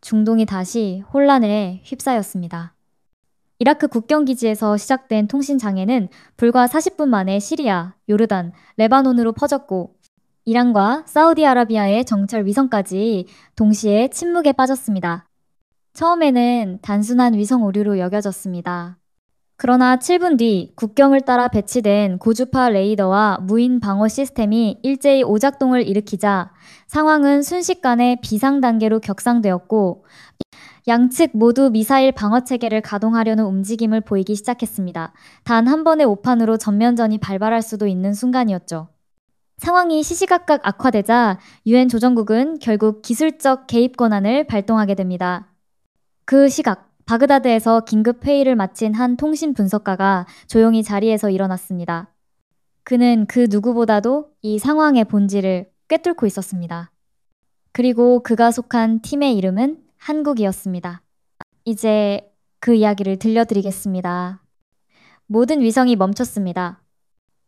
중동이 다시 혼란에 휩싸였습니다. 이라크 국경기지에서 시작된 통신 장애는 불과 40분 만에 시리아, 요르단, 레바논으로 퍼졌고 이란과 사우디아라비아의 정찰 위성까지 동시에 침묵에 빠졌습니다. 처음에는 단순한 위성 오류로 여겨졌습니다. 그러나 7분 뒤 국경을 따라 배치된 고주파 레이더와 무인 방어 시스템이 일제히 오작동을 일으키자 상황은 순식간에 비상 단계로 격상되었고 양측 모두 미사일 방어 체계를 가동하려는 움직임을 보이기 시작했습니다. 단 한 번의 오판으로 전면전이 발발할 수도 있는 순간이었죠. 상황이 시시각각 악화되자 유엔 조정국은 결국 기술적 개입 권한을 발동하게 됩니다. 그 시각 바그다드에서 긴급 회의를 마친 한 통신 분석가가 조용히 자리에서 일어났습니다. 그는 그 누구보다도 이 상황의 본질을 꿰뚫고 있었습니다. 그리고 그가 속한 팀의 이름은 한국이었습니다. 이제 그 이야기를 들려드리겠습니다. 모든 위성이 멈췄습니다.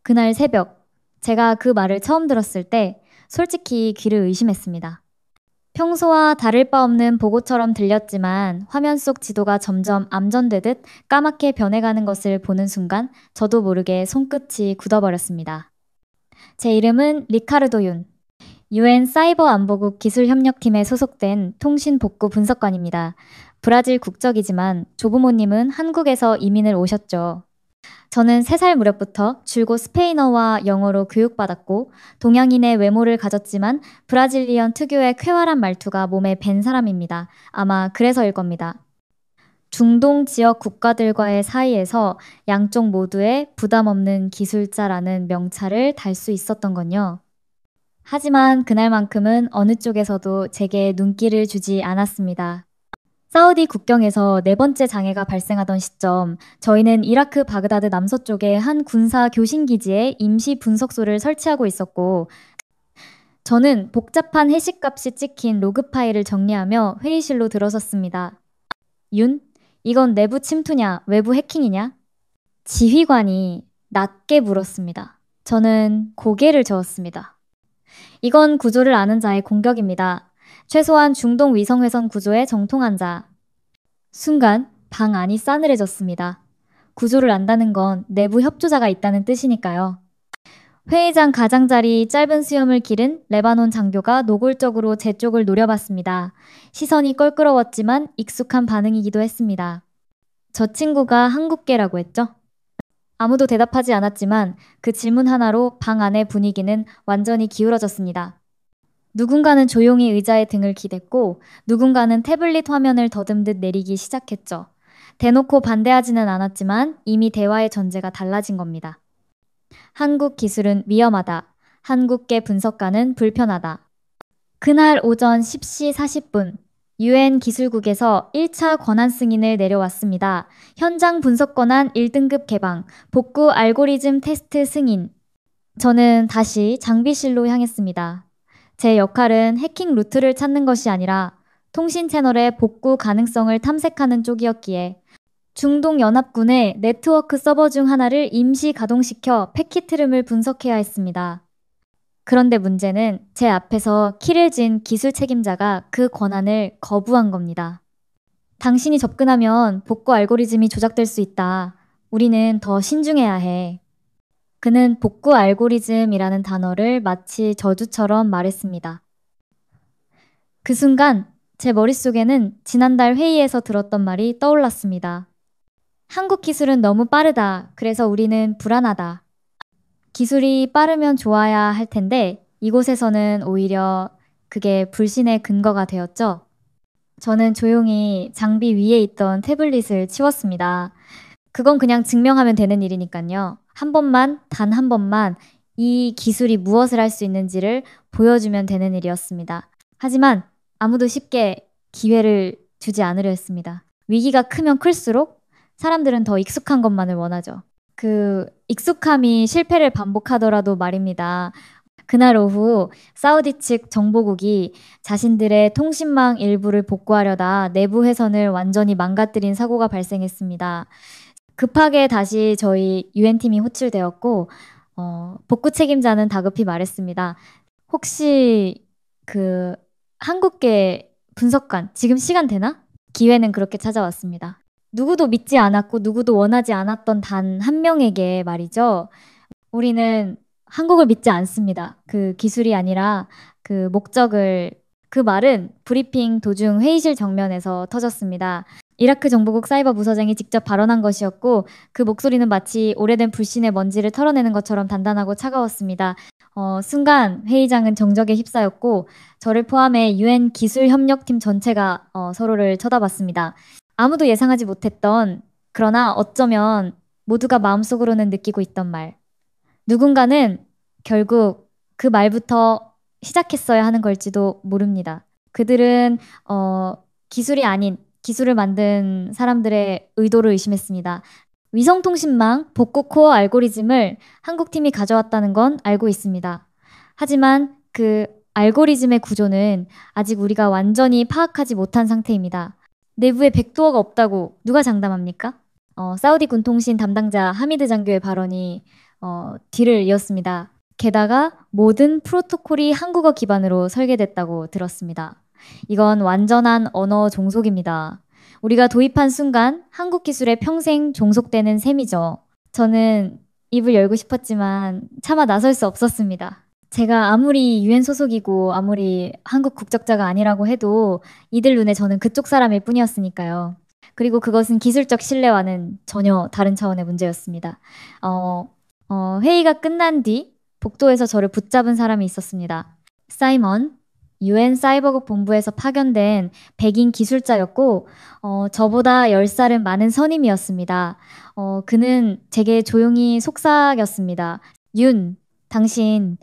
그날 새벽, 제가 그 말을 처음 들었을 때 솔직히 귀를 의심했습니다. 평소와 다를 바 없는 보고처럼 들렸지만 화면 속 지도가 점점 암전되듯 까맣게 변해가는 것을 보는 순간 저도 모르게 손끝이 굳어버렸습니다. 제 이름은 리카르도 윤. 유엔 사이버 안보국 기술협력팀에 소속된 통신복구 분석관입니다. 브라질 국적이지만 조부모님은 한국에서 이민을 오셨죠. 저는 3살 무렵부터 줄곧 스페인어와 영어로 교육받았고 동양인의 외모를 가졌지만 브라질리언 특유의 쾌활한 말투가 몸에 밴 사람입니다. 아마 그래서일 겁니다. 중동 지역 국가들과의 사이에서 양쪽 모두에 부담 없는 기술자라는 명찰을 달 수 있었던 건요. 하지만 그날만큼은 어느 쪽에서도 제게 눈길을 주지 않았습니다. 사우디 국경에서 4번째 장애가 발생하던 시점, 저희는 이라크 바그다드 남서쪽의 한 군사 교신기지에 임시 분석소를 설치하고 있었고, 저는 복잡한 해시값이 찍힌 로그 파일을 정리하며 회의실로 들어섰습니다. 윤, 이건 내부 침투냐, 외부 해킹이냐? 지휘관이 낮게 물었습니다. 저는 고개를 저었습니다. 이건 구조를 아는 자의 공격입니다. 최소한 중동 위성회선 구조에 정통한 자. 순간 방 안이 싸늘해졌습니다. 구조를 안다는 건 내부 협조자가 있다는 뜻이니까요. 회의장 가장자리 짧은 수염을 기른 레바논 장교가 노골적으로 제 쪽을 노려봤습니다. 시선이 껄끄러웠지만 익숙한 반응이기도 했습니다. 저 친구가 한국계라고 했죠? 아무도 대답하지 않았지만 그 질문 하나로 방 안의 분위기는 완전히 기울어졌습니다. 누군가는 조용히 의자에 등을 기댔고 누군가는 태블릿 화면을 더듬듯 내리기 시작했죠. 대놓고 반대하지는 않았지만 이미 대화의 전제가 달라진 겁니다. 한국 기술은 위험하다. 한국계 분석가는 불편하다. 그날 오전 10시 40분 유엔 기술국에서 1차 권한 승인을 내려왔습니다. 현장 분석 권한 1등급 개방, 복구 알고리즘 테스트 승인. 저는 다시 장비실로 향했습니다. 제 역할은 해킹 루트를 찾는 것이 아니라 통신 채널의 복구 가능성을 탐색하는 쪽이었기에 중동연합군의 네트워크 서버 중 하나를 임시 가동시켜 패킷 흐름을 분석해야 했습니다. 그런데 문제는 제 앞에서 키를 쥔 기술 책임자가 그 권한을 거부한 겁니다. 당신이 접근하면 복구 알고리즘이 조작될 수 있다. 우리는 더 신중해야 해. 그는 복구 알고리즘이라는 단어를 마치 저주처럼 말했습니다. 그 순간 제 머릿속에는 지난달 회의에서 들었던 말이 떠올랐습니다. 한국 기술은 너무 빠르다. 그래서 우리는 불안하다. 기술이 빠르면 좋아야 할 텐데 이곳에서는 오히려 그게 불신의 근거가 되었죠. 저는 조용히 장비 위에 있던 태블릿을 치웠습니다. 그건 그냥 증명하면 되는 일이니까요. 한 번만, 단 한 번만 이 기술이 무엇을 할 수 있는지를 보여주면 되는 일이었습니다. 하지만 아무도 쉽게 기회를 주지 않으려 했습니다. 위기가 크면 클수록 사람들은 더 익숙한 것만을 원하죠. 그 익숙함이 실패를 반복하더라도 말입니다. 그날 오후 사우디 측 정보국이 자신들의 통신망 일부를 복구하려다 내부 회선을 완전히 망가뜨린 사고가 발생했습니다. 급하게 다시 저희 유엔팀이 호출되었고 복구 책임자는 다급히 말했습니다. 혹시 그 한국계 분석관, 지금 시간 되나? 기회는 그렇게 찾아왔습니다. 누구도 믿지 않았고 누구도 원하지 않았던 단 한 명에게 말이죠. 우리는 한국을 믿지 않습니다. 그 기술이 아니라 그 목적을, 그 말은 브리핑 도중 회의실 정면에서 터졌습니다. 이라크 정보국 사이버 부서장이 직접 발언한 것이었고 그 목소리는 마치 오래된 불신의 먼지를 털어내는 것처럼 단단하고 차가웠습니다. 순간 회의장은 정적에 휩싸였고 저를 포함해 UN 기술협력팀 전체가 서로를 쳐다봤습니다. 아무도 예상하지 못했던, 그러나 어쩌면 모두가 마음속으로는 느끼고 있던 말. 누군가는 결국 그 말부터 시작했어야 하는 걸지도 모릅니다. 그들은 기술이 아닌 기술을 만든 사람들의 의도를 의심했습니다. 위성통신망 복구 코어 알고리즘을 한국팀이 가져왔다는 건 알고 있습니다. 하지만 그 알고리즘의 구조는 아직 우리가 완전히 파악하지 못한 상태입니다. 내부에 백도어가 없다고 누가 장담합니까? 사우디 군통신 담당자 하미드 장교의 발언이 뒤를 이었습니다. 게다가 모든 프로토콜이 한국어 기반으로 설계됐다고 들었습니다. 이건 완전한 언어 종속입니다. 우리가 도입한 순간 한국 기술에 평생 종속되는 셈이죠. 저는 입을 열고 싶었지만 차마 나설 수 없었습니다. 제가 아무리 UN 소속이고 아무리 한국 국적자가 아니라고 해도 이들 눈에 저는 그쪽 사람일 뿐이었으니까요. 그리고 그것은 기술적 신뢰와는 전혀 다른 차원의 문제였습니다. 회의가 끝난 뒤 복도에서 저를 붙잡은 사람이 있었습니다. 사이먼, UN 사이버국 본부에서 파견된 백인 기술자였고 저보다 10살은 많은 선임이었습니다. 그는 제게 조용히 속삭였습니다. 윤, 당신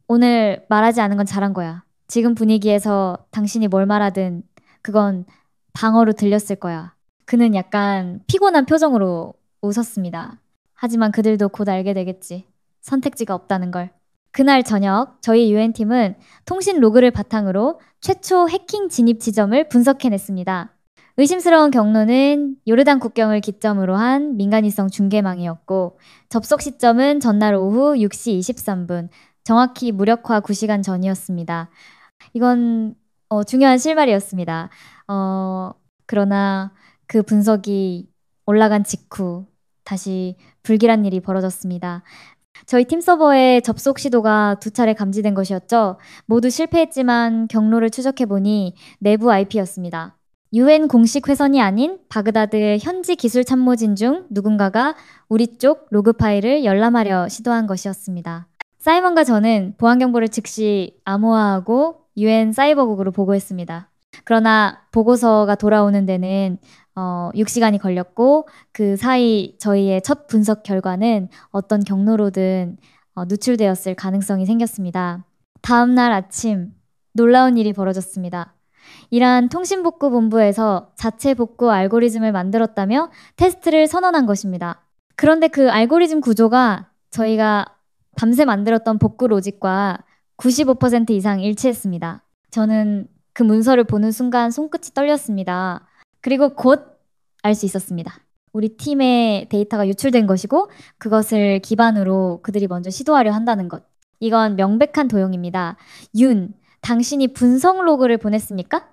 오늘 말하지 않은 건 잘한 거야. 지금 분위기에서 당신이 뭘 말하든 그건 방어로 들렸을 거야. 그는 약간 피곤한 표정으로 웃었습니다. 하지만 그들도 곧 알게 되겠지. 선택지가 없다는 걸. 그날 저녁 저희 UN팀은 통신 로그를 바탕으로 최초 해킹 진입 지점을 분석해냈습니다. 의심스러운 경로는 요르단 국경을 기점으로 한 민간위성 중계망이었고 접속 시점은 전날 오후 6시 23분, 정확히 무력화 9시간 전이었습니다. 이건 중요한 실마리였습니다. 그러나 그 분석이 올라간 직후 다시 불길한 일이 벌어졌습니다. 저희 팀 서버에 접속 시도가 2차례 감지된 것이었죠. 모두 실패했지만 경로를 추적해보니 내부 IP였습니다. UN 공식 회선이 아닌 바그다드의 현지 기술 참모진 중 누군가가 우리 쪽 로그 파일을 열람하려 시도한 것이었습니다. 사이먼과 저는 보안 경보를 즉시 암호화하고 UN 사이버국으로 보고했습니다. 그러나 보고서가 돌아오는 데는 6시간이 걸렸고 그 사이 저희의 첫 분석 결과는 어떤 경로로든 누출되었을 가능성이 생겼습니다. 다음 날 아침 놀라운 일이 벌어졌습니다. 이란 통신복구본부에서 자체 복구 알고리즘을 만들었다며 테스트를 선언한 것입니다. 그런데 그 알고리즘 구조가 저희가 밤새 만들었던 복구 로직과 95% 이상 일치했습니다. 저는 그 문서를 보는 순간 손끝이 떨렸습니다. 그리고 곧 알 수 있었습니다. 우리 팀의 데이터가 유출된 것이고 그것을 기반으로 그들이 먼저 시도하려 한다는 것. 이건 명백한 도용입니다. 윤, 당신이 분석 로그를 보냈습니까?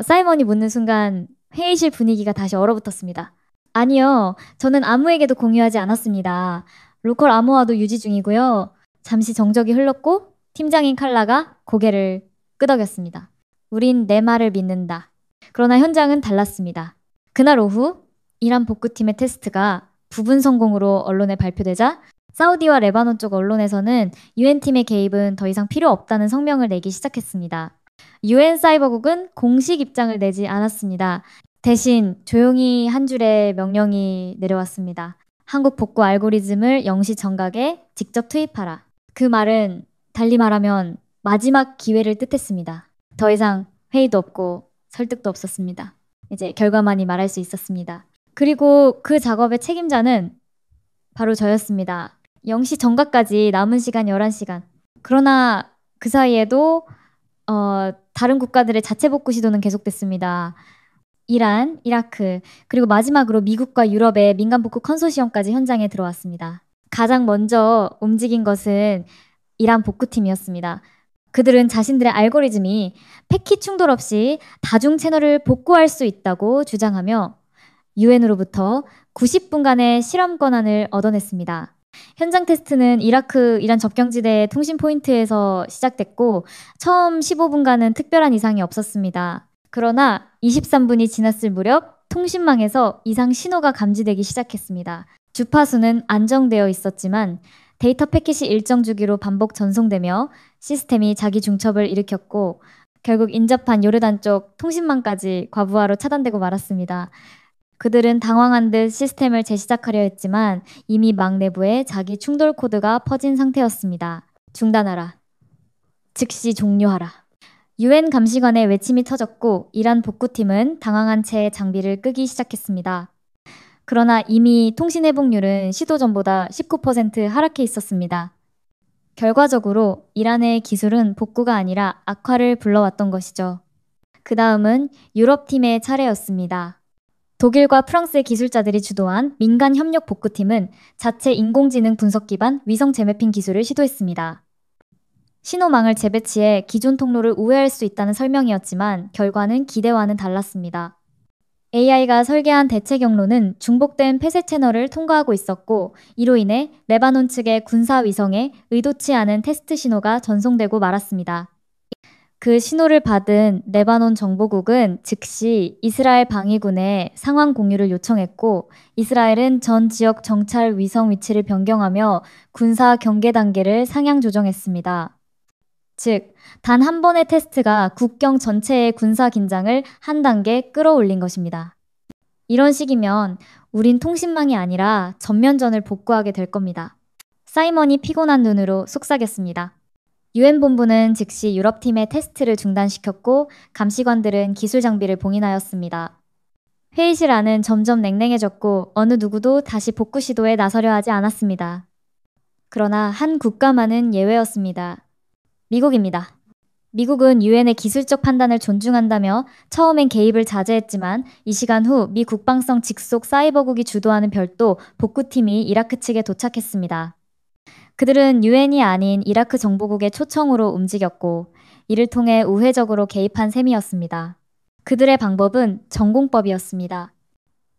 사이먼이 묻는 순간 회의실 분위기가 다시 얼어붙었습니다. 아니요, 저는 아무에게도 공유하지 않았습니다. 로컬 암호화도 유지 중이고요. 잠시 정적이 흘렀고 팀장인 칼라가 고개를 끄덕였습니다. 우린 내 말을 믿는다. 그러나 현장은 달랐습니다. 그날 오후 이란 복구팀의 테스트가 부분 성공으로 언론에 발표되자 사우디와 레바논 쪽 언론에서는 UN팀의 개입은 더 이상 필요 없다는 성명을 내기 시작했습니다. UN 사이버국은 공식 입장을 내지 않았습니다. 대신 조용히 한 줄의 명령이 내려왔습니다. 한국 복구 알고리즘을 영시 정각에 직접 투입하라. 그 말은 달리 말하면 마지막 기회를 뜻했습니다. 더 이상 회의도 없고 설득도 없었습니다. 이제 결과만이 말할 수 있었습니다. 그리고 그 작업의 책임자는 바로 저였습니다. 0시 정각까지 남은 시간 11시간. 그러나 그 사이에도 다른 국가들의 자체 복구 시도는 계속됐습니다. 이란, 이라크, 그리고 마지막으로 미국과 유럽의 민간 복구 컨소시엄까지 현장에 들어왔습니다. 가장 먼저 움직인 것은 이란 복구팀이었습니다. 그들은 자신들의 알고리즘이 패킷 충돌 없이 다중 채널을 복구할 수 있다고 주장하며 유엔으로부터 90분간의 실험 권한을 얻어냈습니다. 현장 테스트는 이란 접경지대의 통신 포인트에서 시작됐고 처음 15분간은 특별한 이상이 없었습니다. 그러나 23분이 지났을 무렵 통신망에서 이상 신호가 감지되기 시작했습니다. 주파수는 안정되어 있었지만 데이터 패킷이 일정 주기로 반복 전송되며 시스템이 자기 중첩을 일으켰고 결국 인접한 요르단 쪽 통신망까지 과부하로 차단되고 말았습니다. 그들은 당황한 듯 시스템을 재시작하려 했지만 이미 망 내부에 자기 충돌 코드가 퍼진 상태였습니다. 중단하라. 즉시 종료하라. 유엔 감시관의 외침이 터졌고 이란 복구팀은 당황한 채 장비를 끄기 시작했습니다. 그러나 이미 통신 회복률은 시도 전보다 19% 하락해 있었습니다. 결과적으로 이란의 기술은 복구가 아니라 악화를 불러왔던 것이죠. 그 다음은 유럽팀의 차례였습니다. 독일과 프랑스의 기술자들이 주도한 민간 협력 복구팀은 자체 인공지능 분석 기반 위성 재매핑 기술을 시도했습니다. 신호망을 재배치해 기존 통로를 우회할 수 있다는 설명이었지만 결과는 기대와는 달랐습니다. AI가 설계한 대체 경로는 중복된 폐쇄 채널을 통과하고 있었고 이로 인해 레바논 측의 군사 위성에 의도치 않은 테스트 신호가 전송되고 말았습니다. 그 신호를 받은 레바논 정보국은 즉시 이스라엘 방위군에 상황 공유를 요청했고 이스라엘은 전 지역 정찰 위성 위치를 변경하며 군사 경계 단계를 상향 조정했습니다. 즉, 단 한 번의 테스트가 국경 전체의 군사 긴장을 한 단계 끌어올린 것입니다. 이런 식이면 우린 통신망이 아니라 전면전을 복구하게 될 겁니다. 사이먼이 피곤한 눈으로 속삭였습니다. 유엔 본부는 즉시 유럽팀의 테스트를 중단시켰고 감시관들은 기술 장비를 봉인하였습니다. 회의실 안은 점점 냉랭해졌고 어느 누구도 다시 복구 시도에 나서려 하지 않았습니다. 그러나 한 국가만은 예외였습니다. 미국입니다. 미국은 유엔의 기술적 판단을 존중한다며 처음엔 개입을 자제했지만 이 시간 후 미 국방성 직속 사이버국이 주도하는 별도 복구팀이 이라크 측에 도착했습니다. 그들은 유엔이 아닌 이라크 정보국의 초청으로 움직였고 이를 통해 우회적으로 개입한 셈이었습니다. 그들의 방법은 전공법이었습니다.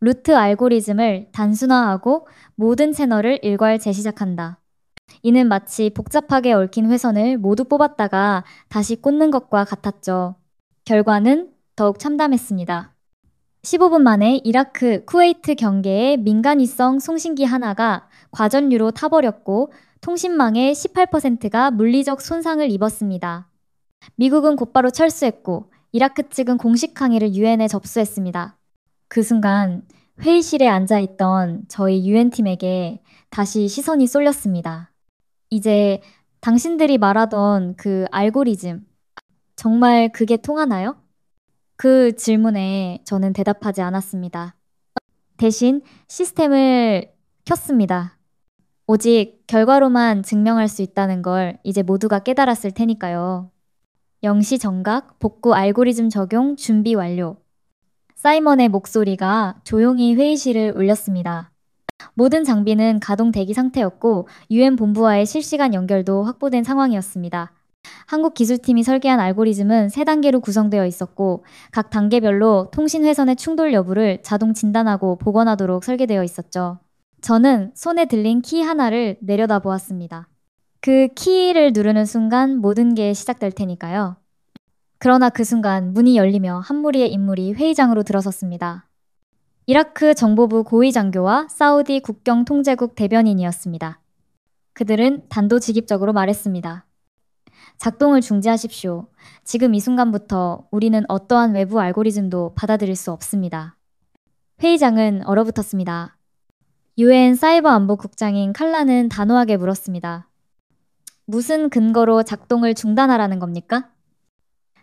루트 알고리즘을 단순화하고 모든 채널을 일괄 재시작한다. 이는 마치 복잡하게 얽힌 회선을 모두 뽑았다가 다시 꽂는 것과 같았죠. 결과는 더욱 참담했습니다. 15분 만에 이라크, 쿠웨이트 경계의 민간위성 송신기 하나가 과전류로 타버렸고 통신망의 18%가 물리적 손상을 입었습니다. 미국은 곧바로 철수했고 이라크 측은 공식 항의를 유엔에 접수했습니다. 그 순간 회의실에 앉아있던 저희 유엔팀에게 다시 시선이 쏠렸습니다. 이제 당신들이 말하던 그 알고리즘, 정말 그게 통하나요? 그 질문에 저는 대답하지 않았습니다. 대신 시스템을 켰습니다. 오직 결과로만 증명할 수 있다는 걸 이제 모두가 깨달았을 테니까요. 영시 정각, 복구 알고리즘 적용 준비 완료. 사이먼의 목소리가 조용히 회의실을 울렸습니다. 모든 장비는 가동 대기 상태였고 유엔 본부와의 실시간 연결도 확보된 상황이었습니다. 한국 기술팀이 설계한 알고리즘은 3단계로 구성되어 있었고 각 단계별로 통신 회선의 충돌 여부를 자동 진단하고 복원하도록 설계되어 있었죠. 저는 손에 들린 키 하나를 내려다보았습니다. 그 키를 누르는 순간 모든 게 시작될 테니까요. 그러나 그 순간 문이 열리며 한 무리의 인물이 회의장으로 들어섰습니다. 이라크 정보부 고위 장교와 사우디 국경 통제국 대변인이었습니다. 그들은 단도직입적으로 말했습니다. 작동을 중지하십시오. 지금 이 순간부터 우리는 어떠한 외부 알고리즘도 받아들일 수 없습니다. 회의장은 얼어붙었습니다. 유엔 사이버 안보국장인 칼라는 단호하게 물었습니다. 무슨 근거로 작동을 중단하라는 겁니까?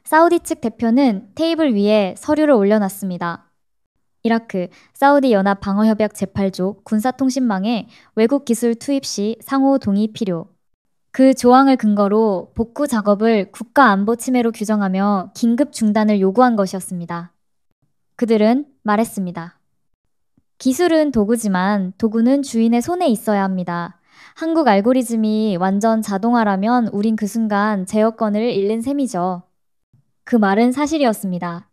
사우디 측 대표는 테이블 위에 서류를 올려놨습니다. 이라크, 사우디 연합 방어협약 제8조 군사통신망에 외국 기술 투입 시 상호 동의 필요. 그 조항을 근거로 복구 작업을 국가안보 침해로 규정하며 긴급 중단을 요구한 것이었습니다. 그들은 말했습니다. 기술은 도구지만 도구는 주인의 손에 있어야 합니다. 한국 알고리즘이 완전 자동화라면 우린 그 순간 제어권을 잃는 셈이죠. 그 말은 사실이었습니다.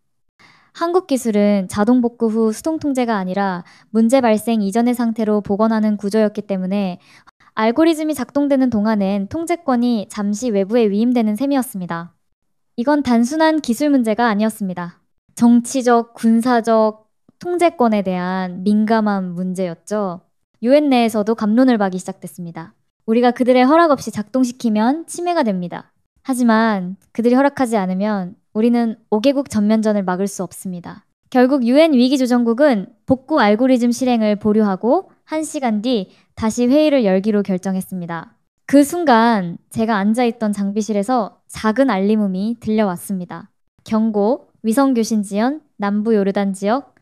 한국 기술은 자동 복구 후 수동 통제가 아니라 문제 발생 이전의 상태로 복원하는 구조였기 때문에 알고리즘이 작동되는 동안엔 통제권이 잠시 외부에 위임되는 셈이었습니다. 이건 단순한 기술 문제가 아니었습니다. 정치적, 군사적 통제권에 대한 민감한 문제였죠. 유엔 내에서도 갑론을 박이 시작됐습니다. 우리가 그들의 허락 없이 작동시키면 침해가 됩니다. 하지만 그들이 허락하지 않으면 우리는 5개국 전면전을 막을 수 없습니다. 결국 유엔 위기조정국은 복구 알고리즘 실행을 보류하고 1시간 뒤 다시 회의를 열기로 결정했습니다. 그 순간 제가 앉아있던 장비실에서 작은 알림음이 들려왔습니다. 경고, 위성교신 지연, 남부 요르단 지역,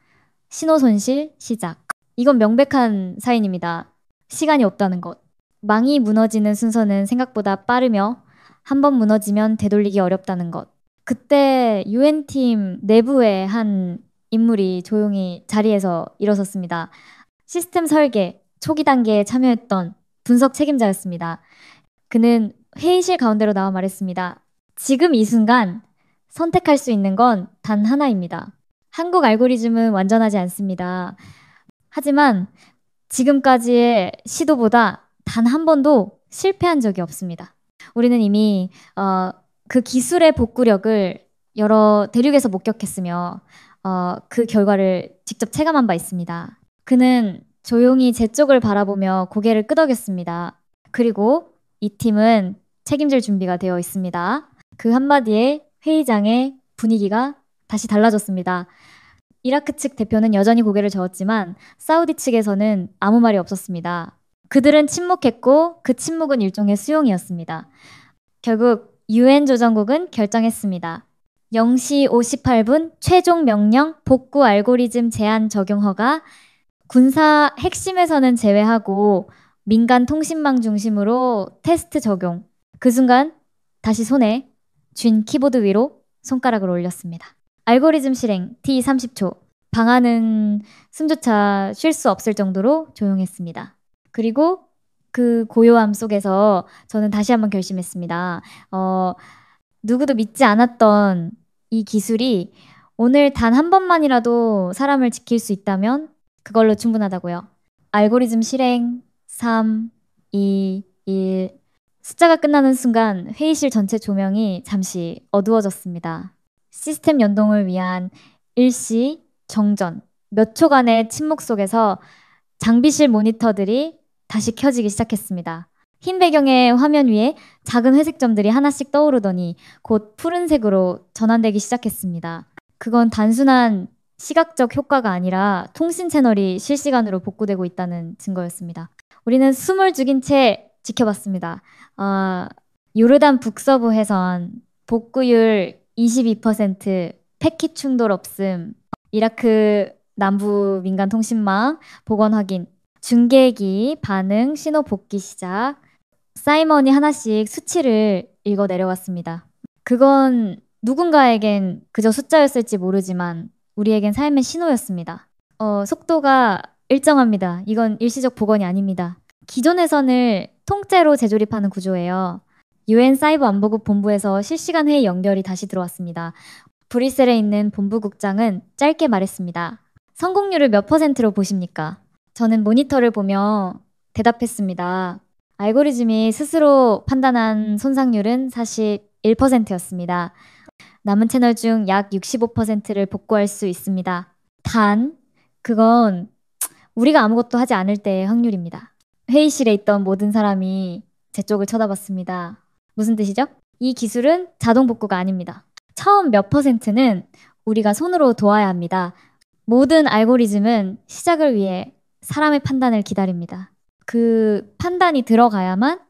신호 손실 시작. 이건 명백한 사인입니다. 시간이 없다는 것. 망이 무너지는 순서는 생각보다 빠르며 한 번 무너지면 되돌리기 어렵다는 것. 그때 유엔팀 내부의 한 인물이 조용히 자리에서 일어섰습니다. 시스템 설계, 초기 단계에 참여했던 분석 책임자였습니다. 그는 회의실 가운데로 나와 말했습니다. 지금 이 순간 선택할 수 있는 건 단 하나입니다. 한국 알고리즘은 완전하지 않습니다. 하지만 지금까지의 시도보다 단 한 번도 실패한 적이 없습니다. 우리는 이미 그 기술의 복구력을 여러 대륙에서 목격했으며 그 결과를 직접 체감한 바 있습니다. 그는 조용히 제 쪽을 바라보며 고개를 끄덕였습니다. 그리고 이 팀은 책임질 준비가 되어 있습니다. 그 한마디에 회의장의 분위기가 다시 달라졌습니다. 이라크 측 대표는 여전히 고개를 저었지만 사우디 측에서는 아무 말이 없었습니다. 그들은 침묵했고 그 침묵은 일종의 수용이었습니다. 결국 유엔 조정국은 결정했습니다. 0시 58분 최종 명령 복구 알고리즘 제한 적용 허가 군사 핵심에서는 제외하고 민간 통신망 중심으로 테스트 적용. 그 순간 다시 손에 쥔 키보드 위로 손가락을 올렸습니다. 알고리즘 실행 T 30초. 방안은 숨조차 쉴 수 없을 정도로 조용했습니다. 그리고 그 고요함 속에서 저는 다시 한번 결심했습니다. 누구도 믿지 않았던 이 기술이 오늘 단 한 번만이라도 사람을 지킬 수 있다면 그걸로 충분하다고요. 알고리즘 실행 3, 2, 1. 숫자가 끝나는 순간 회의실 전체 조명이 잠시 어두워졌습니다. 시스템 연동을 위한 일시 정전. 몇 초간의 침묵 속에서 장비실 모니터들이 다시 켜지기 시작했습니다. 흰 배경의 화면 위에 작은 회색 점들이 하나씩 떠오르더니 곧 푸른색으로 전환되기 시작했습니다. 그건 단순한 시각적 효과가 아니라 통신 채널이 실시간으로 복구되고 있다는 증거였습니다. 우리는 숨을 죽인 채 지켜봤습니다. 요르단 북서부 해선 복구율 22%, 패킷 충돌 없음, 이라크 남부 민간 통신망 복원 확인, 중계기 반응, 신호 복귀 시작. 사이먼이 하나씩 수치를 읽어 내려왔습니다. 그건 누군가에겐 그저 숫자였을지 모르지만 우리에겐 삶의 신호였습니다. 속도가 일정합니다. 이건 일시적 복원이 아닙니다. 기존 해선을 통째로 재조립하는 구조예요. 유엔 사이버 안보국 본부에서 실시간 회의 연결이 다시 들어왔습니다. 브뤼셀에 있는 본부국장은 짧게 말했습니다. 성공률을 몇 %로 보십니까? 저는 모니터를 보며 대답했습니다. 알고리즘이 스스로 판단한 손상률은 사실 1%였습니다. 남은 채널 중 약 65%를 복구할 수 있습니다. 단, 그건 우리가 아무것도 하지 않을 때의 확률입니다. 회의실에 있던 모든 사람이 제 쪽을 쳐다봤습니다. 무슨 뜻이죠? 이 기술은 자동 복구가 아닙니다. 처음 몇 %는 우리가 손으로 도와야 합니다. 모든 알고리즘은 시작을 위해 사람의 판단을 기다립니다. 그 판단이 들어가야만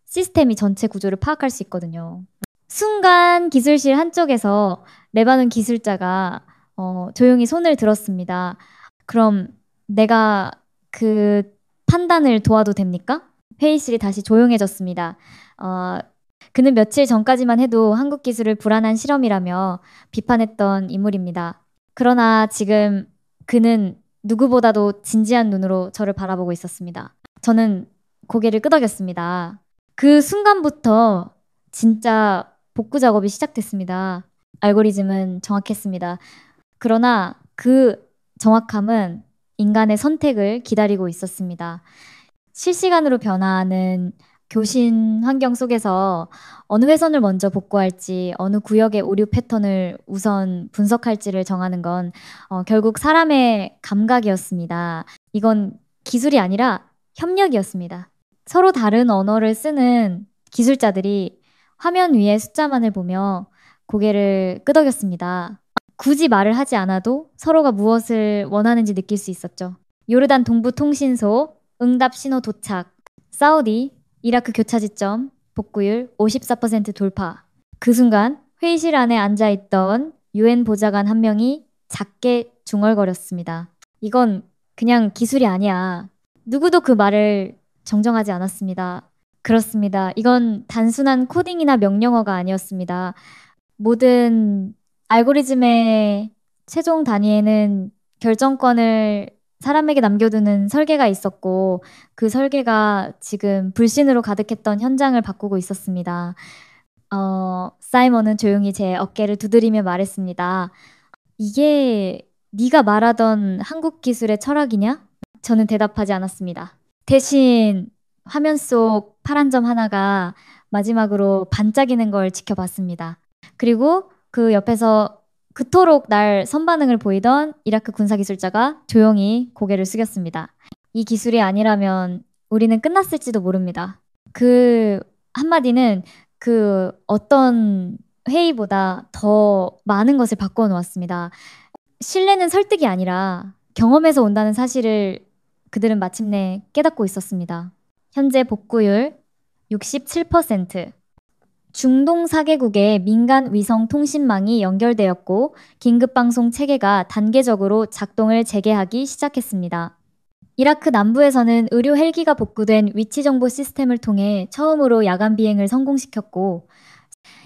시스템이 전체 구조를 파악할 수 있거든요. 순간 기술실 한쪽에서 레바논 기술자가 조용히 손을 들었습니다. 그럼 내가 그 판단을 도와도 됩니까? 회의실이 다시 조용해졌습니다. 그는 며칠 전까지만 해도 한국 기술을 불안한 실험이라며 비판했던 인물입니다. 그러나 지금 그는 누구보다도 진지한 눈으로 저를 바라보고 있었습니다. 저는 고개를 끄덕였습니다. 그 순간부터 진짜 복구 작업이 시작됐습니다. 알고리즘은 정확했습니다. 그러나 그 정확함은 인간의 선택을 기다리고 있었습니다. 실시간으로 변화하는 교신 환경 속에서 어느 회선을 먼저 복구할지, 어느 구역의 오류 패턴을 우선 분석할지를 정하는 건 결국 사람의 감각이었습니다. 이건 기술이 아니라 협력이었습니다. 서로 다른 언어를 쓰는 기술자들이 화면 위의 숫자만을 보며 고개를 끄덕였습니다. 굳이 말을 하지 않아도 서로가 무엇을 원하는지 느낄 수 있었죠. 요르단 동부 통신소, 응답 신호 도착, 사우디, 이라크 교차 지점, 복구율 54% 돌파. 그 순간 회의실 안에 앉아있던 UN 보좌관 한 명이 작게 중얼거렸습니다. 이건 그냥 기술이 아니야. 누구도 그 말을 정정하지 않았습니다. 그렇습니다. 이건 단순한 코딩이나 명령어가 아니었습니다. 모든 알고리즘의 최종 단위에는 결정권을 사람에게 남겨두는 설계가 있었고 그 설계가 지금 불신으로 가득했던 현장을 바꾸고 있었습니다. 사이먼은 조용히 제 어깨를 두드리며 말했습니다. 이게 네가 말하던 한국 기술의 철학이냐? 저는 대답하지 않았습니다. 대신 화면 속 파란 점 하나가 마지막으로 반짝이는 걸 지켜봤습니다. 그리고 그 옆에서 그토록 날 선반응을 보이던 이라크 군사기술자가 조용히 고개를 숙였습니다. 이 기술이 아니라면 우리는 끝났을지도 모릅니다. 그 한마디는 그 어떤 회의보다 더 많은 것을 바꿔 놓았습니다. 신뢰는 설득이 아니라 경험에서 온다는 사실을 그들은 마침내 깨닫고 있었습니다. 현재 복구율 67%. 중동 4개국의 민간 위성 통신망이 연결되었고 긴급방송 체계가 단계적으로 작동을 재개하기 시작했습니다. 이라크 남부에서는 의료 헬기가 복구된 위치 정보 시스템을 통해 처음으로 야간 비행을 성공시켰고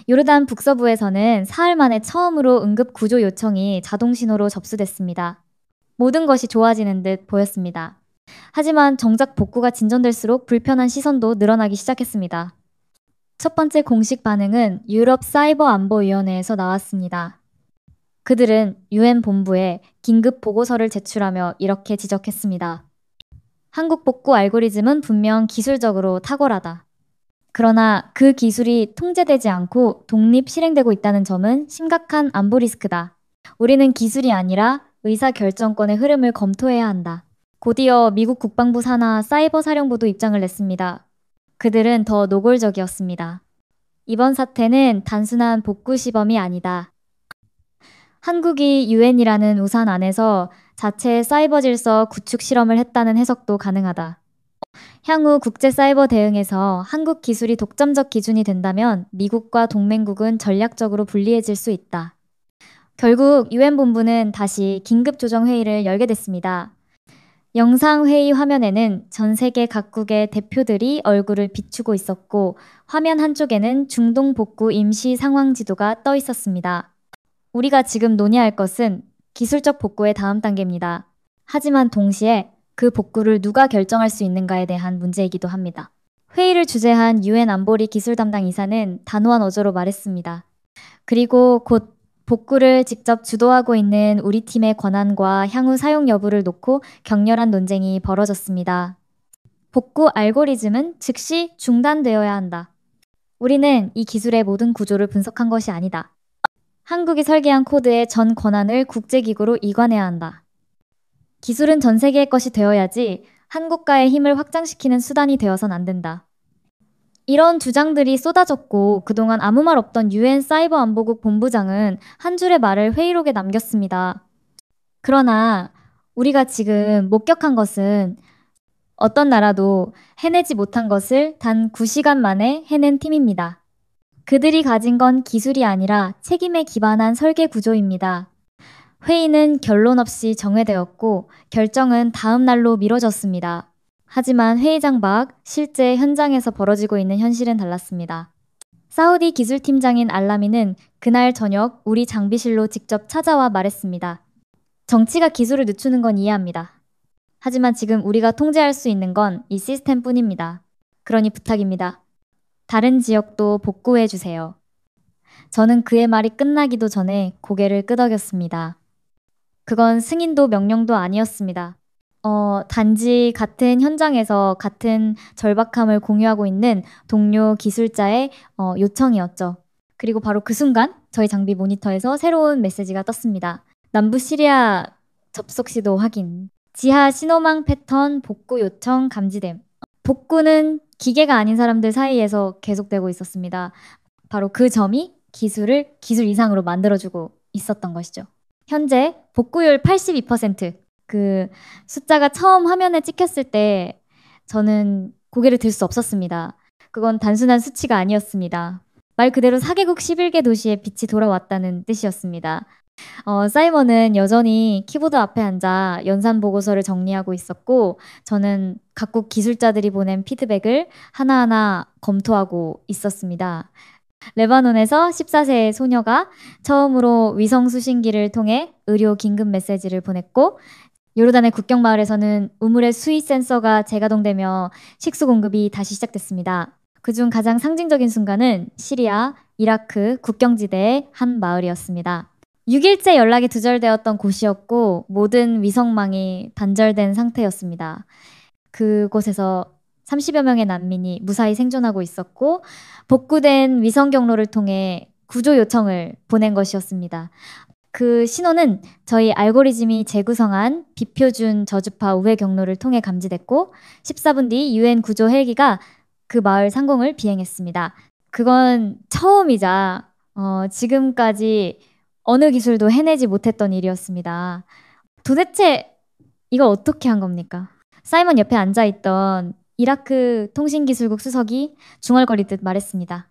요르단 북서부에서는 사흘 만에 처음으로 응급 구조 요청이 자동 신호로 접수됐습니다. 모든 것이 좋아지는 듯 보였습니다. 하지만 정작 복구가 진전될수록 불편한 시선도 늘어나기 시작했습니다. 첫 번째 공식 반응은 유럽 사이버 안보위원회에서 나왔습니다. 그들은 UN 본부에 긴급 보고서를 제출하며 이렇게 지적했습니다. 한국 복구 알고리즘은 분명 기술적으로 탁월하다. 그러나 그 기술이 통제되지 않고 독립 실행되고 있다는 점은 심각한 안보 리스크다. 우리는 기술이 아니라 의사결정권의 흐름을 검토해야 한다. 곧이어 미국 국방부 산하 사이버 사령부도 입장을 냈습니다. 그들은 더 노골적이었습니다. 이번 사태는 단순한 복구 시범이 아니다. 한국이 UN이라는 우산 안에서 자체 사이버 질서 구축 실험을 했다는 해석도 가능하다. 향후 국제 사이버 대응에서 한국 기술이 독점적 기준이 된다면 미국과 동맹국은 전략적으로 불리해질 수 있다. 결국 UN 본부는 다시 긴급 조정 회의를 열게 됐습니다. 영상회의 화면에는 전 세계 각국의 대표들이 얼굴을 비추고 있었고 화면 한쪽에는 중동 복구 임시 상황 지도가 떠 있었습니다. 우리가 지금 논의할 것은 기술적 복구의 다음 단계입니다. 하지만 동시에 그 복구를 누가 결정할 수 있는가에 대한 문제이기도 합니다. 회의를 주재한 UN 안보리 기술 담당 이사는 단호한 어조로 말했습니다. 그리고 곧 복구를 직접 주도하고 있는 우리 팀의 권한과 향후 사용 여부를 놓고 격렬한 논쟁이 벌어졌습니다. 복구 알고리즘은 즉시 중단되어야 한다. 우리는 이 기술의 모든 구조를 분석한 것이 아니다. 한국이 설계한 코드의 전 권한을 국제기구로 이관해야 한다. 기술은 전 세계의 것이 되어야지 한국가의 힘을 확장시키는 수단이 되어선 안 된다. 이런 주장들이 쏟아졌고 그동안 아무 말 없던 UN 사이버 안보국 본부장은 한 줄의 말을 회의록에 남겼습니다. 그러나 우리가 지금 목격한 것은 어떤 나라도 해내지 못한 것을 단 9시간 만에 해낸 팀입니다. 그들이 가진 건 기술이 아니라 책임에 기반한 설계 구조입니다. 회의는 결론 없이 정회되었고 결정은 다음 날로 미뤄졌습니다. 하지만 회의장 밖 실제 현장에서 벌어지고 있는 현실은 달랐습니다. 사우디 기술팀장인 알라미는 그날 저녁 우리 장비실로 직접 찾아와 말했습니다. 정치가 기술을 늦추는 건 이해합니다. 하지만 지금 우리가 통제할 수 있는 건 이 시스템뿐입니다. 그러니 부탁입니다. 다른 지역도 복구해 주세요. 저는 그의 말이 끝나기도 전에 고개를 끄덕였습니다. 그건 승인도 명령도 아니었습니다. 단지 같은 현장에서 같은 절박함을 공유하고 있는 동료 기술자의 요청이었죠. 그리고 바로 그 순간 저희 장비 모니터에서 새로운 메시지가 떴습니다. 남부 시리아 접속 시도 확인. 지하 신호망 패턴 복구 요청 감지됨. 복구는 기계가 아닌 사람들 사이에서 계속되고 있었습니다. 바로 그 점이 기술을 기술 이상으로 만들어주고 있었던 것이죠. 현재 복구율 82%. 그 숫자가 처음 화면에 찍혔을 때 저는 고개를 들 수 없었습니다. 그건 단순한 수치가 아니었습니다. 말 그대로 4개국 11개 도시에 빛이 돌아왔다는 뜻이었습니다. 사이먼은 여전히 키보드 앞에 앉아 연산 보고서를 정리하고 있었고, 저는 각국 기술자들이 보낸 피드백을 하나하나 검토하고 있었습니다. 레바논에서 14세의 소녀가 처음으로 위성 수신기를 통해 의료 긴급 메시지를 보냈고, 요르단의 국경 마을에서는 우물의 수위 센서가 재가동되며 식수 공급이 다시 시작됐습니다. 그중 가장 상징적인 순간은 시리아, 이라크 국경지대의 한 마을이었습니다. 6일째 연락이 두절되었던 곳이었고 모든 위성망이 단절된 상태였습니다. 그곳에서 30여 명의 난민이 무사히 생존하고 있었고 복구된 위성 경로를 통해 구조 요청을 보낸 것이었습니다. 그 신호는 저희 알고리즘이 재구성한 비표준 저주파 우회 경로를 통해 감지됐고 14분 뒤 UN 구조 헬기가 그 마을 상공을 비행했습니다. 그건 처음이자 지금까지 어느 기술도 해내지 못했던 일이었습니다. 도대체 이걸 어떻게 한 겁니까? 사이먼 옆에 앉아있던 이라크 통신기술국 수석이 중얼거리듯 말했습니다.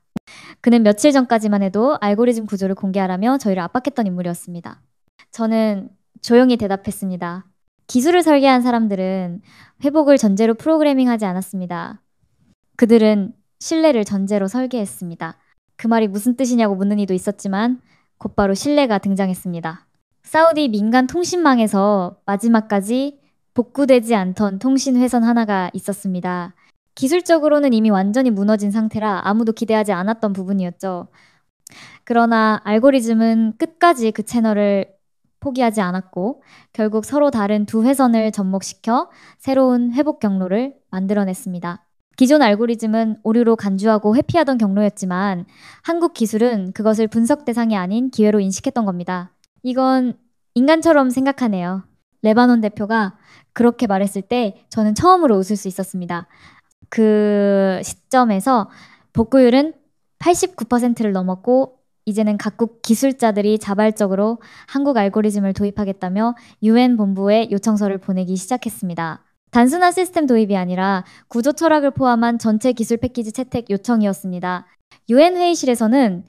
그는 며칠 전까지만 해도 알고리즘 구조를 공개하라며 저희를 압박했던 인물이었습니다. 저는 조용히 대답했습니다. 기술을 설계한 사람들은 회복을 전제로 프로그래밍하지 않았습니다. 그들은 신뢰를 전제로 설계했습니다. 그 말이 무슨 뜻이냐고 묻는 이도 있었지만 곧바로 신뢰가 등장했습니다. 사우디 민간 통신망에서 마지막까지 복구되지 않던 통신회선 하나가 있었습니다. 기술적으로는 이미 완전히 무너진 상태라 아무도 기대하지 않았던 부분이었죠. 그러나 알고리즘은 끝까지 그 채널을 포기하지 않았고 결국 서로 다른 두 회선을 접목시켜 새로운 회복 경로를 만들어냈습니다. 기존 알고리즘은 오류로 간주하고 회피하던 경로였지만 한국 기술은 그것을 분석 대상이 아닌 기회로 인식했던 겁니다. 이건 인간처럼 생각하네요. 레바논 대표가 그렇게 말했을 때 저는 처음으로 웃을 수 있었습니다. 그 시점에서 복구율은 89%를 넘었고 이제는 각국 기술자들이 자발적으로 한국 알고리즘을 도입하겠다며 UN 본부에 요청서를 보내기 시작했습니다. 단순한 시스템 도입이 아니라 구조 철학을 포함한 전체 기술 패키지 채택 요청이었습니다. UN 회의실에서는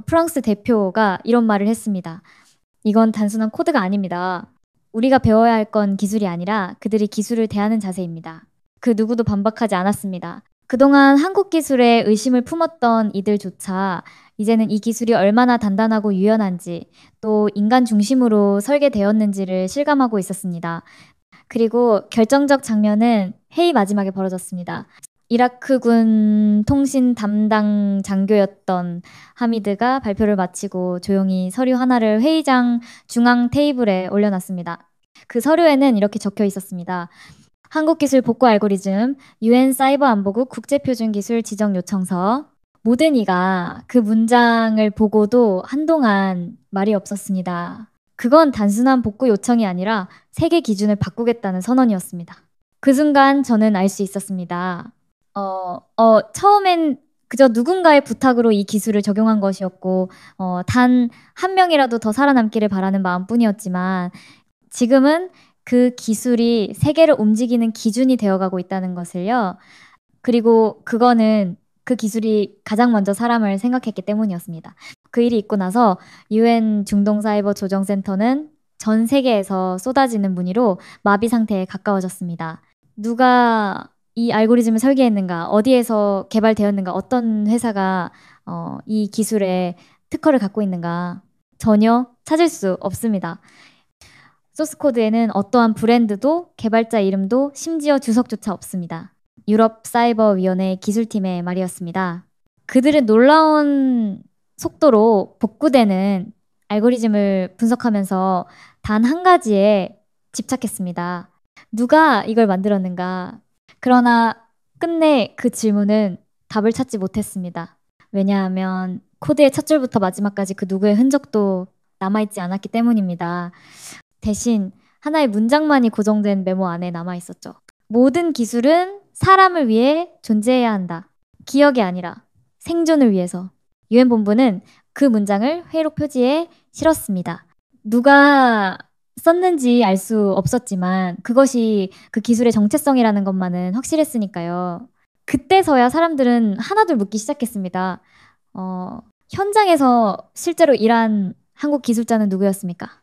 프랑스 대표가 이런 말을 했습니다. 이건 단순한 코드가 아닙니다. 우리가 배워야 할 건 기술이 아니라 그들이 기술을 대하는 자세입니다. 그 누구도 반박하지 않았습니다. 그동안 한국 기술에 의심을 품었던 이들조차 이제는 이 기술이 얼마나 단단하고 유연한지 또 인간 중심으로 설계되었는지를 실감하고 있었습니다. 그리고 결정적 장면은 회의 마지막에 벌어졌습니다. 이라크군 통신 담당 장교였던 하미드가 발표를 마치고 조용히 서류 하나를 회의장 중앙 테이블에 올려놨습니다. 그 서류에는 이렇게 적혀 있었습니다. 한국기술 복구 알고리즘, UN 사이버 안보국 국제표준기술 지정 요청서. 모든 이가 그 문장을 보고도 한동안 말이 없었습니다. 그건 단순한 복구 요청이 아니라 세계 기준을 바꾸겠다는 선언이었습니다. 그 순간 저는 알 수 있었습니다. 처음엔 그저 누군가의 부탁으로 이 기술을 적용한 것이었고, 단 한 명이라도 더 살아남기를 바라는 마음뿐이었지만, 지금은 그 기술이 세계를 움직이는 기준이 되어가고 있다는 것을요. 그리고 그거는 그 기술이 가장 먼저 사람을 생각했기 때문이었습니다. 그 일이 있고 나서 UN 중동사이버 조정센터는 전 세계에서 쏟아지는 문의로 마비 상태에 가까워졌습니다. 누가 이 알고리즘을 설계했는가, 어디에서 개발되었는가, 어떤 회사가 이 기술에 특허를 갖고 있는가 전혀 찾을 수 없습니다. 소스코드에는 어떠한 브랜드도 개발자 이름도 심지어 주석조차 없습니다. 유럽사이버위원회 기술팀의 말이었습니다. 그들은 놀라운 속도로 복구되는 알고리즘을 분석하면서 단 한 가지에 집착했습니다. 누가 이걸 만들었는가? 그러나 끝내 그 질문은 답을 찾지 못했습니다. 왜냐하면 코드의 첫 줄부터 마지막까지 그 누구의 흔적도 남아있지 않았기 때문입니다. 대신 하나의 문장만이 고정된 메모 안에 남아있었죠. 모든 기술은 사람을 위해 존재해야 한다. 기억이 아니라 생존을 위해서. 유엔 본부는 그 문장을 회의록 표지에 실었습니다. 누가 썼는지 알 수 없었지만 그것이 그 기술의 정체성이라는 것만은 확실했으니까요. 그때서야 사람들은 하나둘 묻기 시작했습니다. 현장에서 실제로 일한 한국 기술자는 누구였습니까?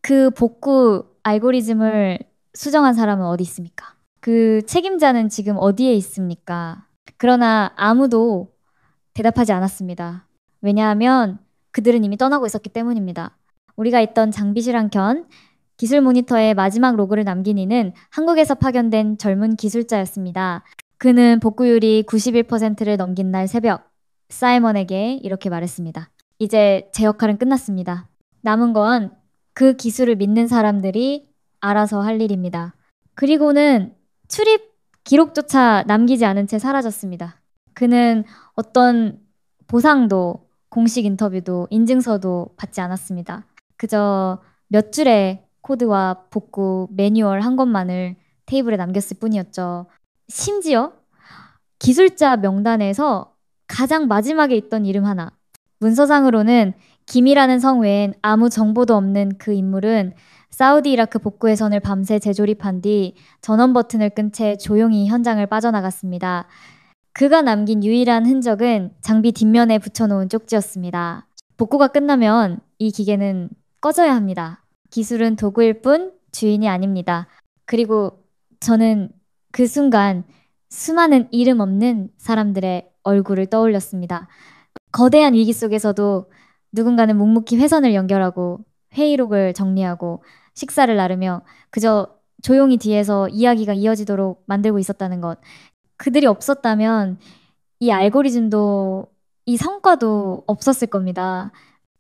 그 복구 알고리즘을 수정한 사람은 어디 있습니까? 그 책임자는 지금 어디에 있습니까? 그러나 아무도 대답하지 않았습니다. 왜냐하면 그들은 이미 떠나고 있었기 때문입니다. 우리가 있던 장비실 한켠 기술 모니터에 마지막 로그를 남긴 이는 한국에서 파견된 젊은 기술자였습니다. 그는 복구율이 91%를 넘긴 날 새벽 사이먼에게 이렇게 말했습니다. 이제 제 역할은 끝났습니다. 남은 건 그 기술을 믿는 사람들이 알아서 할 일입니다. 그리고는 출입 기록조차 남기지 않은 채 사라졌습니다. 그는 어떤 보상도 공식 인터뷰도 인증서도 받지 않았습니다. 그저 몇 줄의 코드와 복구 매뉴얼 한 권만을 테이블에 남겼을 뿐이었죠. 심지어 기술자 명단에서 가장 마지막에 있던 이름 하나. 문서상으로는 김이라는 성 외엔 아무 정보도 없는 그 인물은 사우디 이라크 복구 해선을 밤새 재조립한 뒤 전원 버튼을 끈 채 조용히 현장을 빠져나갔습니다. 그가 남긴 유일한 흔적은 장비 뒷면에 붙여놓은 쪽지였습니다. 복구가 끝나면 이 기계는 꺼져야 합니다. 기술은 도구일 뿐 주인이 아닙니다. 그리고 저는 그 순간 수많은 이름 없는 사람들의 얼굴을 떠올렸습니다. 거대한 위기 속에서도 누군가는 묵묵히 회선을 연결하고 회의록을 정리하고 식사를 나르며 그저 조용히 뒤에서 이야기가 이어지도록 만들고 있었다는 것. 그들이 없었다면 이 알고리즘도 이 성과도 없었을 겁니다.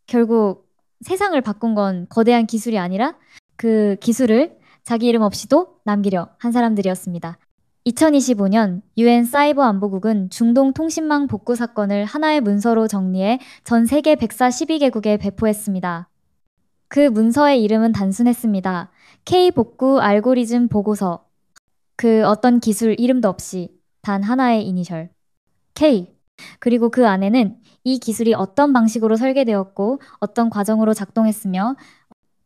결국 세상을 바꾼 건 거대한 기술이 아니라 그 기술을 자기 이름 없이도 남기려 한 사람들이었습니다. 2025년 유엔 사이버 안보국은 중동 통신망 복구 사건을 하나의 문서로 정리해 전 세계 142개국에 배포했습니다. 그 문서의 이름은 단순했습니다. K 복구 알고리즘 보고서. 그 어떤 기술 이름도 없이 단 하나의 이니셜. K. 그리고 그 안에는 이 기술이 어떤 방식으로 설계되었고 어떤 과정으로 작동했으며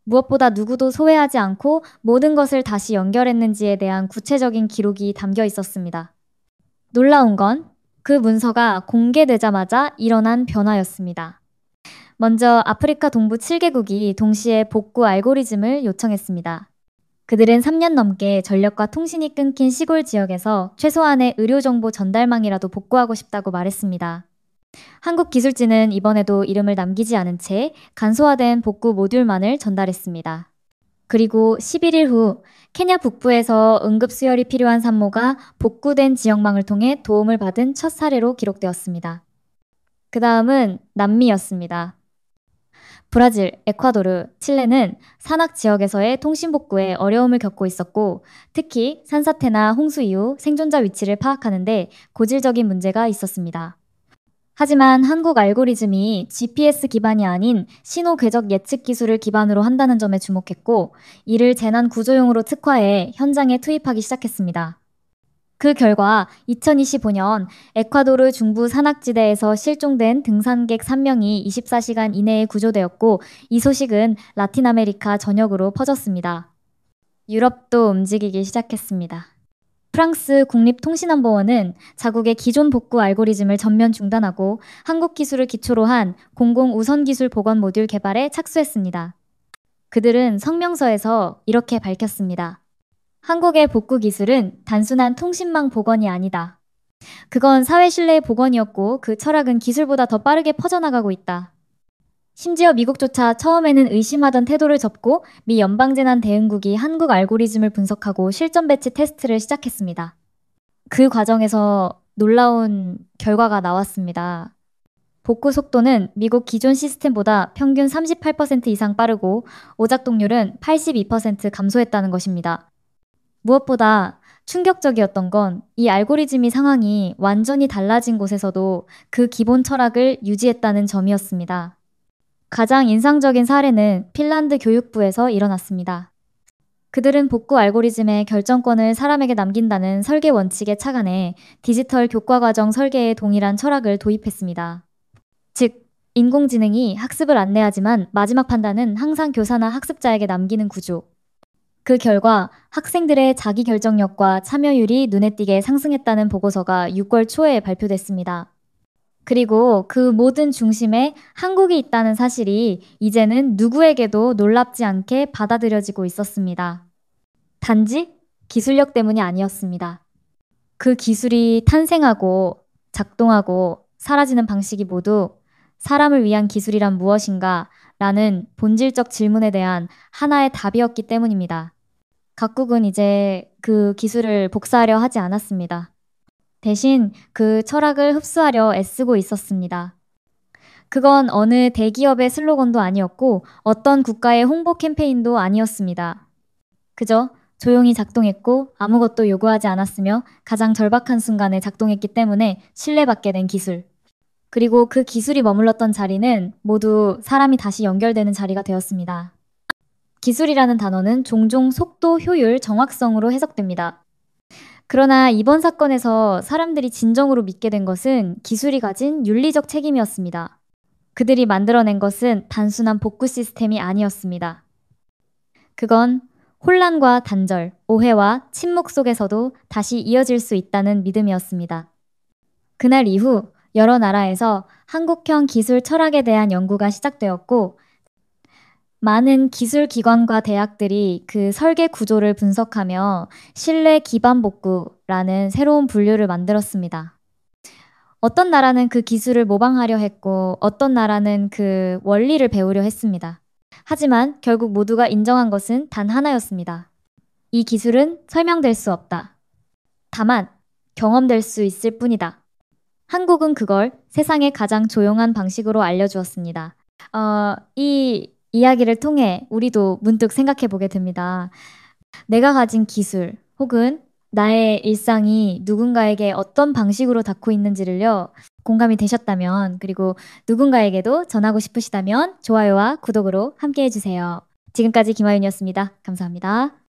무엇보다 누구도 소외하지 않고 모든 것을 다시 연결했는지에 대한 구체적인 기록이 담겨 있었습니다. 놀라운 건 그 문서가 공개되자마자 일어난 변화였습니다. 먼저 아프리카 동부 7개국이 동시에 복구 알고리즘을 요청했습니다. 그들은 3년 넘게 전력과 통신이 끊긴 시골 지역에서 최소한의 의료정보 전달망이라도 복구하고 싶다고 말했습니다. 한국 기술진은 이번에도 이름을 남기지 않은 채 간소화된 복구 모듈만을 전달했습니다. 그리고 11일 후 케냐 북부에서 응급수혈이 필요한 산모가 복구된 지역망을 통해 도움을 받은 첫 사례로 기록되었습니다. 그 다음은 남미였습니다. 브라질, 에콰도르, 칠레는 산악 지역에서의 통신 복구에 어려움을 겪고 있었고 특히 산사태나 홍수 이후 생존자 위치를 파악하는데 고질적인 문제가 있었습니다. 하지만 한국 알고리즘이 GPS 기반이 아닌 신호 궤적 예측 기술을 기반으로 한다는 점에 주목했고 이를 재난 구조용으로 특화해 현장에 투입하기 시작했습니다. 그 결과 2025년 에콰도르 중부 산악지대에서 실종된 등산객 3명이 24시간 이내에 구조되었고 이 소식은 라틴 아메리카 전역으로 퍼졌습니다. 유럽도 움직이기 시작했습니다. 프랑스 국립통신안보원은 자국의 기존 복구 알고리즘을 전면 중단하고 한국 기술을 기초로 한 공공 우선기술 보건 모듈 개발에 착수했습니다. 그들은 성명서에서 이렇게 밝혔습니다. 한국의 복구 기술은 단순한 통신망 복원이 아니다. 그건 사회 신뢰의 복원이었고 그 철학은 기술보다 더 빠르게 퍼져나가고 있다. 심지어 미국조차 처음에는 의심하던 태도를 접고 미 연방재난대응국이 한국 알고리즘을 분석하고 실전 배치 테스트를 시작했습니다. 그 과정에서 놀라운 결과가 나왔습니다. 복구 속도는 미국 기존 시스템보다 평균 38% 이상 빠르고 오작동률은 82% 감소했다는 것입니다. 무엇보다 충격적이었던 건 이 알고리즘이 상황이 완전히 달라진 곳에서도 그 기본 철학을 유지했다는 점이었습니다. 가장 인상적인 사례는 핀란드 교육부에서 일어났습니다. 그들은 복구 알고리즘의 결정권을 사람에게 남긴다는 설계 원칙에 착안해 디지털 교과과정 설계에 동일한 철학을 도입했습니다. 즉, 인공지능이 학습을 안내하지만 마지막 판단은 항상 교사나 학습자에게 남기는 구조. 그 결과 학생들의 자기 결정력과 참여율이 눈에 띄게 상승했다는 보고서가 6월 초에 발표됐습니다. 그리고 그 모든 중심에 한국이 있다는 사실이 이제는 누구에게도 놀랍지 않게 받아들여지고 있었습니다. 단지 기술력 때문이 아니었습니다. 그 기술이 탄생하고 작동하고 사라지는 방식이 모두 사람을 위한 기술이란 무엇인가 라는 본질적 질문에 대한 하나의 답이었기 때문입니다. 각국은 이제 그 기술을 복사하려 하지 않았습니다. 대신 그 철학을 흡수하려 애쓰고 있었습니다. 그건 어느 대기업의 슬로건도 아니었고 어떤 국가의 홍보 캠페인도 아니었습니다. 그저 조용히 작동했고 아무것도 요구하지 않았으며 가장 절박한 순간에 작동했기 때문에 신뢰받게 된 기술. 그리고 그 기술이 머물렀던 자리는 모두 사람이 다시 연결되는 자리가 되었습니다. 기술이라는 단어는 종종 속도, 효율, 정확성으로 해석됩니다. 그러나 이번 사건에서 사람들이 진정으로 믿게 된 것은 기술이 가진 윤리적 책임이었습니다. 그들이 만들어낸 것은 단순한 복구 시스템이 아니었습니다. 그건 혼란과 단절, 오해와 침묵 속에서도 다시 이어질 수 있다는 믿음이었습니다. 그날 이후 여러 나라에서 한국형 기술 철학에 대한 연구가 시작되었고, 많은 기술 기관과 대학들이 그 설계 구조를 분석하며 신뢰 기반 복구라는 새로운 분류를 만들었습니다. 어떤 나라는 그 기술을 모방하려 했고, 어떤 나라는 그 원리를 배우려 했습니다. 하지만 결국 모두가 인정한 것은 단 하나였습니다. 이 기술은 설명될 수 없다. 다만 경험될 수 있을 뿐이다. 한국은 그걸 세상의 가장 조용한 방식으로 알려주었습니다. 이 이야기를 통해 우리도 문득 생각해 보게 됩니다. 내가 가진 기술 혹은 나의 일상이 누군가에게 어떤 방식으로 닿고 있는지를요, 공감이 되셨다면, 그리고 누군가에게도 전하고 싶으시다면 좋아요와 구독으로 함께 해주세요. 지금까지 김아윤이었습니다. 감사합니다.